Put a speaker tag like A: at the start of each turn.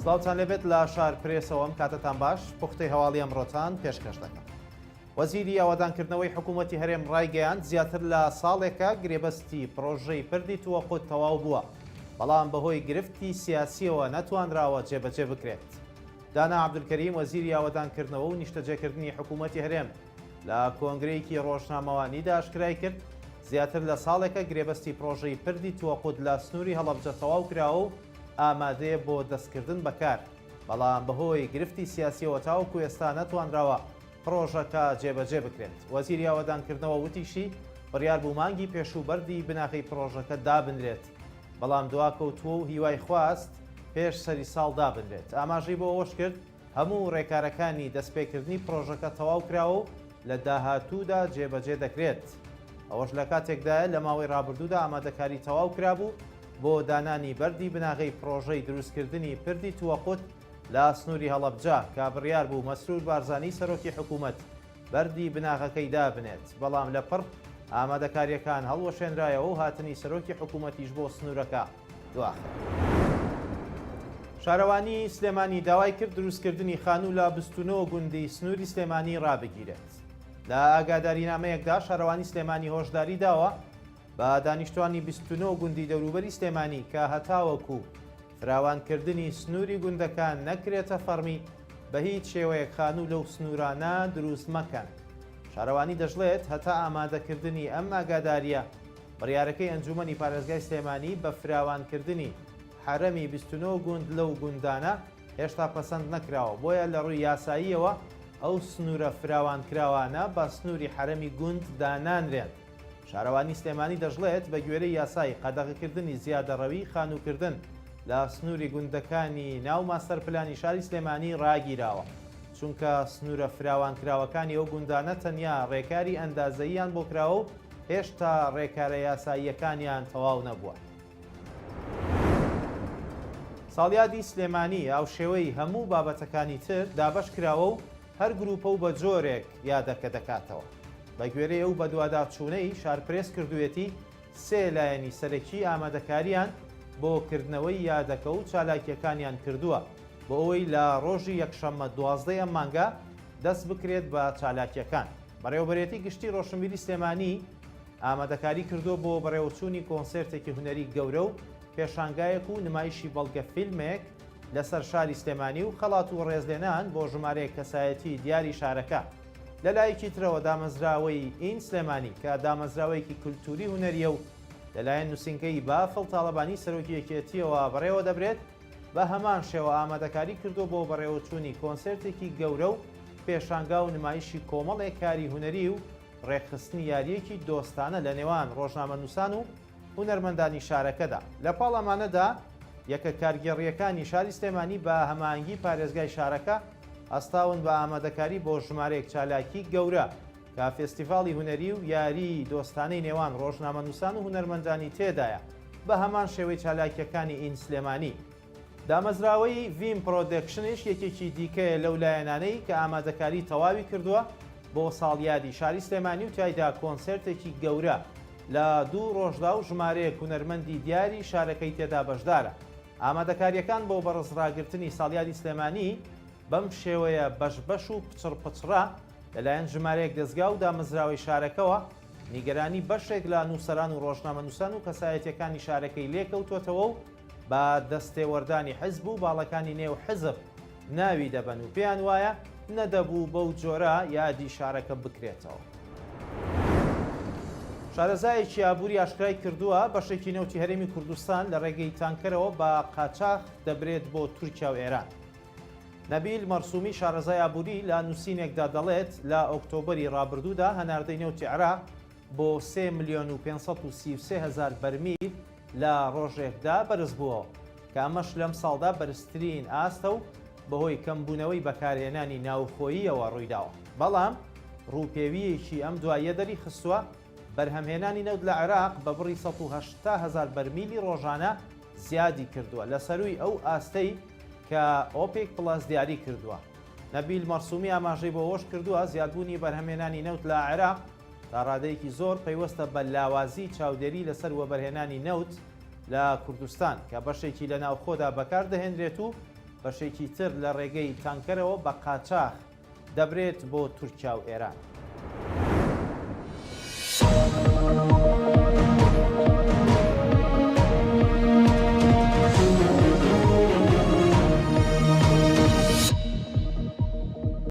A: سڵاوتان لێبێت لە شار پرێسەوەم کاتتان باش پوختەی هەواڵی ئەمڕۆتان پێشکەش دەکەم. وەزیری ئاوادانکردنەوەی حکوومەتی هەرێم ڕایگەیاند زیاتر لە ساڵێکە گرێبەستی پرۆژەی پردی تووەقوت تەواو بووە، بەڵام بەهۆی گرفتی سیاسیەوە نەتوانراوە جێبەجێ بکرێت. دانا عەبدولکەریم وەزیری ئاوادانکردنەوە و نیشتەجێکردنی حکوومەتی هەرێم لە کۆنگرەیەکی ڕۆژنامەوانیدا ئاشکرای کرد زیاتر لە ساڵێکە گرێبەستی پرۆژەی پردی تووەقوت لە سنووری هەڵەبجە تەواو کراوە و ئامادەیە بۆ دەستکردن بەکار، بەڵام بەهۆی گرفتی سیاسیەوە تاوەکو ئێستا نەتوانراوە پرۆژەکە جێبەجێ بکرێت. وەزیری ئاوادانکردنەوە وتیشی بڕیار بوو مانگی پێشوبەردی بناغی پرۆژەکە دابنرێت، بەڵام دواکەوتووە و هیوای خواست پێش سەری ساڵ دابنرێت. ئاماژەی بۆ ئەوەش کرد هەموو ڕێکارەکانی دەستپێکردنی پرۆژەکە تەواو کراوە و لە داهاتوودا جێبەجێ دەکرێت. ئەوەش لە کاتێکدایە لە ماوەی ڕابردوودا ئامادەکاری تەواو کرابوو بۆ دانانی بەردی بناغی پرۆژەی دروستکردنی پردی تووەقوت لە سنووری هەڵەبجە کە بڕیار بوو مەسرور بارزانی سەرۆکی حکوومەت بەردی بناغەکەی دابنێت، بەڵام لە پڕ ئامادەکاریەکان هەڵوەشێنرایەوە و هاتنی سەرۆکی حکوومەتیش بۆ سنوورەکە دواخە. شارەوانی سلێمانی داوای کرد دروستکردنی خانوو لە 29 گوندی سنووری سلێمانی ڕابگیرێت. لە ئاگادارینامەیەکدا شارەوانی سلێمانی هۆشداری داوە بە دانیشتوانی 29 گوندی دەوروبەری سلێمانی کە هەتاوەکو فراوانکردنی سنووری گوندەکان نەکرێتە فەرمی بە هیچ شێوەیەک خانوو لەو سنوورانە دروست مەکەن. شارەوانی دەژڵێت هەتا ئامادەکردنی ئەم ئاگاداریە بڕیارەکەی ئەنجومەنی پارێزگای سلێمانی بە فراوانکردنی حرەمی 29 گوند لەو گوندانە هێشتا پەسەند نەکراوە، بۆیە لە ڕووی یاساییەوە ئەو سنوورە فراوانکراوانە بە سنووری حرەمی گوند دانانرێن. شارەوانی سلێمانی دەژڵێت بە گوێرەی یاسای قەدەغەکردنی زیادەڕەوی خانووکردن لە سنووری گوندەکانی ناو ماستەر پلانی شاری سلێمانی ڕاگیراوە، چونکە سنوورە فراوانکراوەکانی ئەو گوندانە تەنیا ڕێکاری ئەندازەییان بۆ کراوە و هێشتا ڕێکارە یاساییەکانیان تەواو نەبووە. ساڵیادی سلێمانی ئەو شێوەی هەموو بابەتەکانی تر دابەش کراوە و هەر گروپە و بە جۆرێک یادەکە دەکاتەوە. بە گوێرەی ئەو بە دوواداچوونەی شارپرێس کردوێتی سێ لایەنی سەرەکی ئامادەکاریان بۆ کردنەوەی یادەکە و چالاکیەکانیان کردووە بۆ ئەوەی لە ڕۆژی یەکشەممە 12 مانگە دەست بکرێت بە چالاکیەکان. بەڕێوەبەرێتی گشتی ڕۆشنبیری سلێمانی ئامادەکاری کردووە بۆ بەڕێوەچوونی کۆنسێرتێکی هونەری گەورە و پێشانگایەک و نمایشی بەڵگە فیلمێک لەسەر شاری سلێمانی و خەڵات و ڕێزلێنان بۆ ژمارەیە کەسایەتی دیاری شارەکە. لەلایەکی ترەوە دامەزراوەی ئین سلێمانی کە دامەزراوەیەکی کولتوری هونەریە و لەلایەن نووسینگەی بافڵ تاڵەبانی سەرۆکی یەکێتیەوە بەڕێوە دەبرێت، بە هەمان شێوە ئامادەکاری کردو بۆ بەڕێوەچوونی کۆنسێرتێکی گەورە و پێشانگا و نمایشی کۆمەڵێک کاری هونەری و ڕێکخستنی یاریەکی دۆستانە لە نێوان ڕۆژنامەنووسان و هونەرمەندانی شارەکەدا. لە پاڵ ئەمانەدا یەکە کارگێڕیەکانی شاری سلێمانی بە هەماهەنگی پارێزگای شارەکە ئەستاون بە ئامادەکاری بۆ ژمارەیەک چالاکی گەورە کە فێستیڤاڵی هونەری و یاری دۆستانەی نێوان ڕۆژنامەنووسان و هونەرمەندانی تێدایە، بە هەمان شێوەی چالاکیەکانی ئین سلێمانی. دامەزراوەی ڤیم پرۆدەکشنش یەکێکی دیکەیە لەو لایەنانەی کە ئامادەکاری تەواوی کردووە بۆ ساڵیادی شاری سلێمانی و تایدا کۆنسێرتێکی گەورە لە 2 ڕۆژدا و ژمارەیەک هونەرمەندی دیاری شارەکەی تێدا بەشدارە. ئامادەکاریەکان بۆ بەڕێزڕاگرتنی ساڵیادی سلێمانی بەم شێوەیە بەشبەش و پچڕ لەلایەن ژمارەیەک دەستگا و دامەزراوەی شارەکەەوە نیگەرانی بەشێک لە نووسەران و ڕۆژنامەنووسان و کەسایەتیەکانی شارەکەی لێکەوتوێتەوە و بە دەستێوەردانی حزب و باڵەکانی نێو حزب ناوی دەبەن و پێیان وایە نەدەبوو بەو جۆرە یادی شارەکە بکرێتەوە. شارەزایەکی ئابووری ئاشکرای کردووە بەشێکی نەوتی هەرێمی کوردستان لە ڕێگەی تانکەرەوە بە قاچاق دەبرێت بۆ تورکیا و ئێران. نەبیل مەرسومی شارەزای ئابووری لە نووسینێکدا دەڵێت لە ئۆکتۆبەری ڕابردوودا هەناردەی نێوتی عێراق بۆ 3,533,000 بەرمیل لە ڕۆژێکدا بەرز بووە کە ئەمەش لەم ساڵدا بەرزترین ئاستە و بەهۆی کەمبوونەوەی بەکارهێنانی ناوخۆییەوە ڕوویداوە. بەڵام ڕووپێویەکی ئەم دوایە دەری خستووە بەرهەمهێنانی نەوت لە عێراق بە بڕی 180,000 بەرمیلی ڕۆژانە زیادی کردووە لە سەروی ئەو ئاستەی کە ئۆپێک پڵاس دیاری کردووە. نەبیل مەرسومی ئاماژەی بۆ ئەوەش کردووە زیادبوونی بەرهەمهێنانی نەوت لە عێراق تا ڕادەیەکی زۆر پەیوەستە بە لاوازی چاودێری لەسەر وەبەرهێنانی نەوت لە کوردستان کە بەشێکی لە ناوخۆدا بەکاردەهێنرێت و بەشێکی تر لە ڕێگەی تانکەرەوە بە قاچاغ دەبرێت بۆ تورکیا و ئێران.